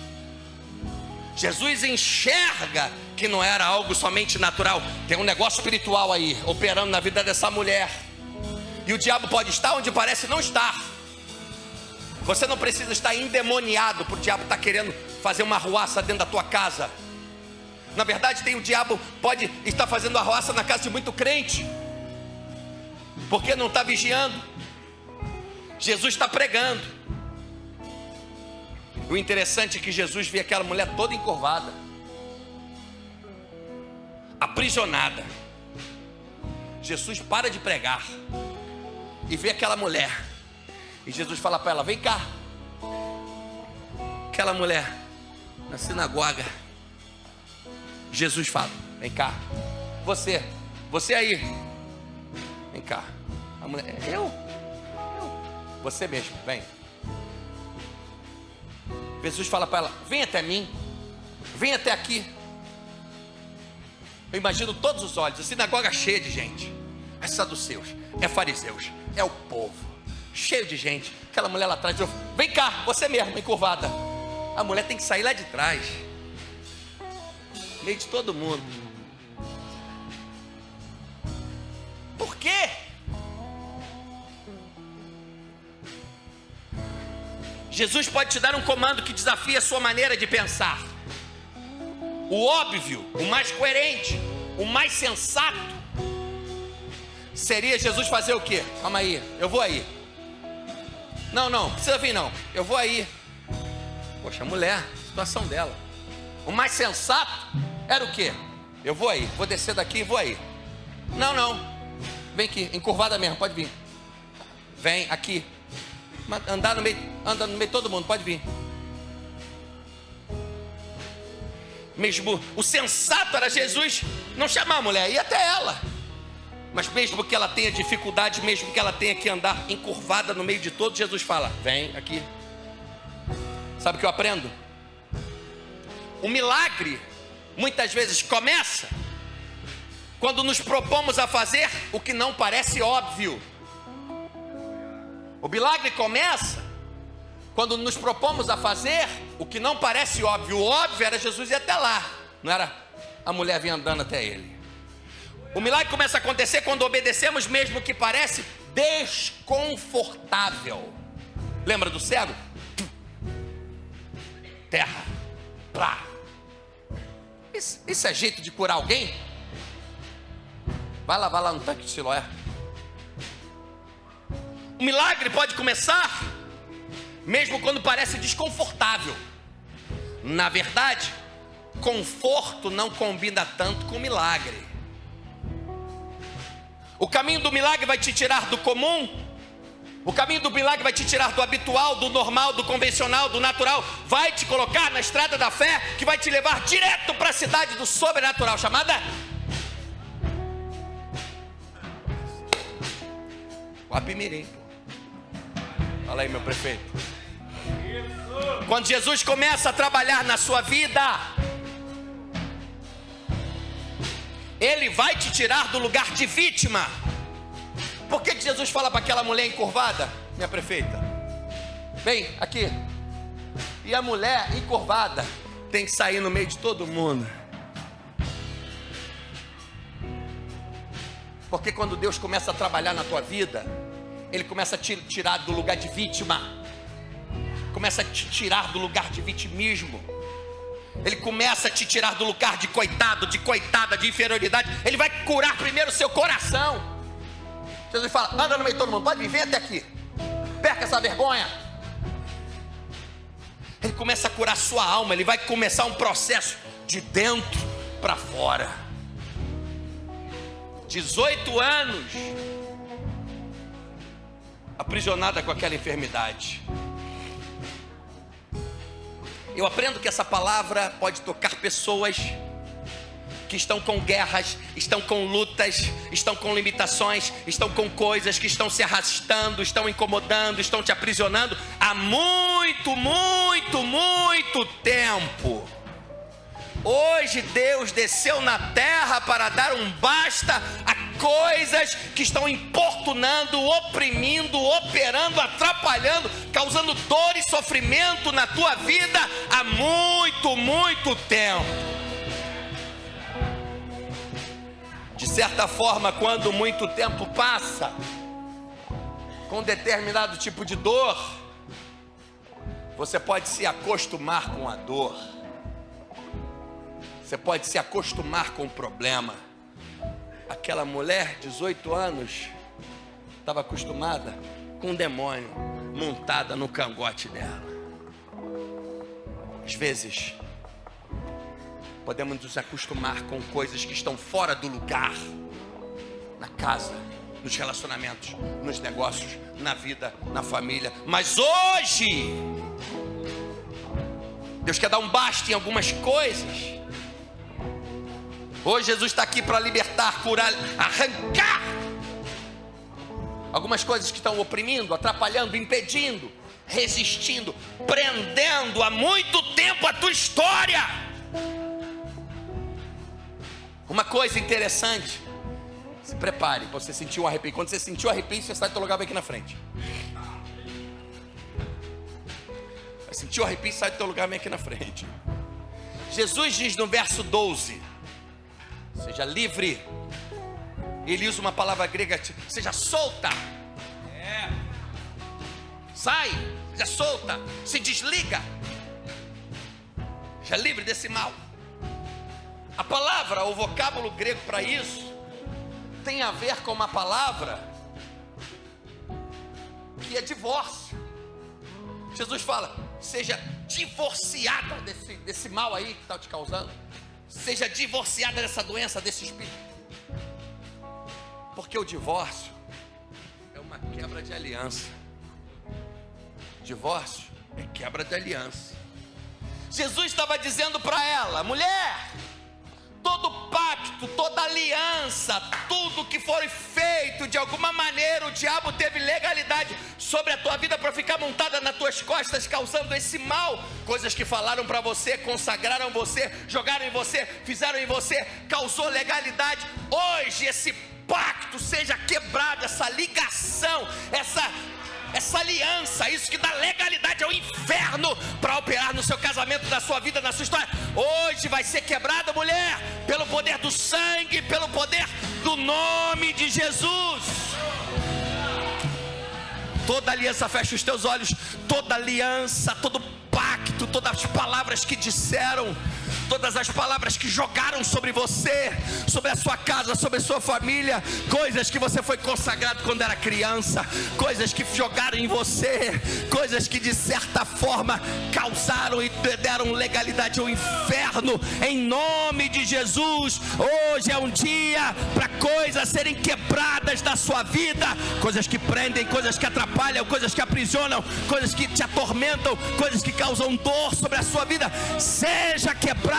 Jesus enxerga que não era algo somente natural, tem um negócio espiritual aí, operando na vida dessa mulher. E o diabo pode estar onde parece não estar. Você não precisa estar endemoniado para o diabo estar querendo fazer uma arruaça dentro da tua casa. Na verdade, o diabo pode estar fazendo arruaça na casa de muito crente, porque não está vigiando. Jesus está pregando. O interessante é que Jesus vê aquela mulher toda encurvada, aprisionada. Jesus para de pregar e vê aquela mulher, e Jesus fala para ela: vem cá. Aquela mulher na sinagoga, Jesus fala: vem cá, você aí, vem cá. A mulher: eu, você mesmo, vem. Jesus fala para ela: vem até mim, vem até aqui. Eu imagino todos os olhos, a sinagoga cheia de gente. É saduceus, é fariseus, é o povo, cheio de gente. Aquela mulher lá atrás: vem cá, você mesmo, encurvada. A mulher tem que sair lá de trás, meio de todo mundo. Por quê? Jesus pode te dar um comando que desafia a sua maneira de pensar. O óbvio, o mais coerente, o mais sensato seria Jesus fazer o quê? Calma aí, eu vou aí. Não precisa vir não, eu vou aí. Poxa, a mulher, situação dela. O mais sensato era o quê? Eu vou aí, vou descer daqui e vou aí. Não, vem aqui, encurvada mesmo, pode vir. Vem aqui. Anda no meio de todo mundo, pode vir. Mesmo o sensato era Jesus não chamar a mulher, ir até ela. Mas mesmo que ela tenha dificuldade, mesmo que ela tenha que andar encurvada no meio de todos, Jesus fala: vem aqui. Sabe o que eu aprendo? O milagre muitas vezes começa quando nos propomos a fazer o que não parece óbvio. O milagre começa quando nos propomos a fazer o que não parece óbvio. O óbvio era Jesus ir até lá, não era a mulher vir andando até ele. O milagre começa a acontecer quando obedecemos mesmo que parece desconfortável. Lembra do cego? Terra, plá. Isso é jeito de curar alguém? Vai lá no tanque de Siloé. O milagre pode começar mesmo quando parece desconfortável. Na verdade, conforto não combina tanto com milagre. O caminho do milagre vai te tirar do comum. O caminho do milagre vai te tirar do habitual, do normal, do convencional, do natural. Vai te colocar na estrada da fé, que vai te levar direto para a cidade do sobrenatural, chamada Guapimirim. Fala aí, meu prefeito. Quando Jesus começa a trabalhar na sua vida, Ele vai te tirar do lugar de vítima. Por que Jesus fala para aquela mulher encurvada? Minha prefeita, vem aqui. E a mulher encurvada tem que sair no meio de todo mundo. Porque quando Deus começa a trabalhar na tua vida, Ele começa a te tirar do lugar de vítima, começa a te tirar do lugar de vitimismo. Ele começa a te tirar do lugar de coitado, de coitada, de inferioridade. Ele vai curar primeiro o seu coração. Jesus fala: anda no meio de todo mundo, pode vir, vem até aqui, perca essa vergonha. Ele começa a curar a sua alma. Ele vai começar um processo de dentro para fora. 18 anos aprisionada com aquela enfermidade. Eu aprendo que essa palavra pode tocar pessoas que estão com guerras, estão com lutas, estão com limitações, estão com coisas que estão se arrastando, estão incomodando, estão te aprisionando há muito, muito, muito tempo. Hoje Deus desceu na terra para dar um basta a coisas que estão importunando, oprimindo, operando, atrapalhando, causando dor e sofrimento na tua vida há muito, muito tempo. De certa forma, quando muito tempo passa, com determinado tipo de dor, você pode se acostumar com a dor. Você pode se acostumar com o problema. Aquela mulher, 18 anos, estava acostumada com um demônio montada no cangote dela. Às vezes, podemos nos acostumar com coisas que estão fora do lugar, na casa, nos relacionamentos, nos negócios, na vida, na família. Mas hoje, Deus quer dar um basta em algumas coisas. Hoje Jesus está aqui para libertar, curar, arrancar algumas coisas que estão oprimindo, atrapalhando, impedindo, resistindo, prendendo há muito tempo a tua história. Uma coisa interessante, se prepare para você sentir um arrepio. Quando você sentir o arrepio, você sai do teu lugar, vem aqui na frente. Vai sentir o arrepio, sai do teu lugar, vem aqui na frente. Jesus diz no verso 12: seja livre. Ele usa uma palavra grega, seja solta. Sai, seja solta, se desliga. Seja livre desse mal. A palavra, o vocábulo grego para isso, tem a ver com uma palavra que é divórcio. Jesus fala, seja divorciada desse mal aí que está te causando. Seja divorciada dessa doença, desse espírito. Porque o divórcio é uma quebra de aliança. Divórcio é quebra de aliança. Jesus estava dizendo para ela, mulher, todo pacto, toda aliança, tudo que for feito, de alguma maneira o diabo teve legalidade sobre a tua vida para ficar montada nas tuas costas, causando esse mal. Coisas que falaram para você, consagraram você, jogaram em você, fizeram em você, causou legalidade. Hoje esse pacto seja quebrado, essa ligação, essa aliança, isso que dá legalidade ao inferno para operar no seu casamento, na sua vida, na sua história, hoje vai ser quebrada, mulher, pelo poder do sangue, pelo poder do nome de Jesus. Toda aliança, fecha os teus olhos, toda aliança, todo pacto, todas as palavras que disseram, todas as palavras que jogaram sobre você, sobre a sua casa, sobre a sua família, coisas que você foi consagrado quando era criança, coisas que jogaram em você, coisas que de certa forma causaram e deram legalidade ao inferno, em nome de Jesus. Hoje é um dia para coisas serem quebradas da sua vida, coisas que prendem, coisas que atrapalham, coisas que aprisionam, coisas que te atormentam, coisas que causam dor sobre a sua vida, seja quebrado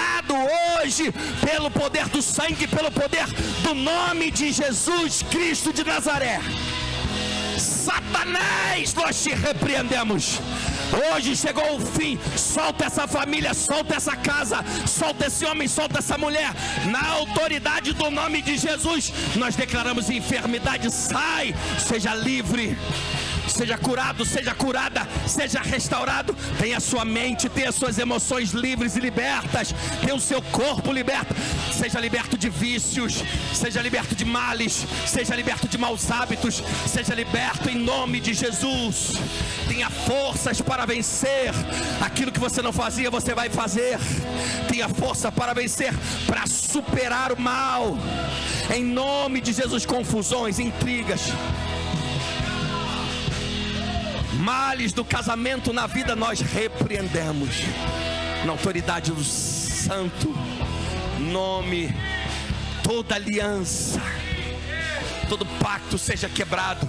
hoje, pelo poder do sangue, pelo poder do nome de Jesus Cristo de Nazaré. Satanás, nós te repreendemos. Hoje chegou o fim. Solta essa família, solta essa casa, solta esse homem, solta essa mulher. Na autoridade do nome de Jesus, nós declaramos enfermidade, sai, seja livre. Seja curado, seja curada, seja restaurado. Tenha a sua mente, tenha as suas emoções livres e libertas. Tenha o seu corpo liberto. Seja liberto de vícios, seja liberto de males, seja liberto de maus hábitos, seja liberto em nome de Jesus. Tenha forças para vencer. Aquilo que você não fazia, você vai fazer. Tenha força para vencer, para superar o mal. Em nome de Jesus, confusões, intrigas, males do casamento na vida, nós repreendemos na autoridade do santo nome. Toda aliança, todo pacto seja quebrado.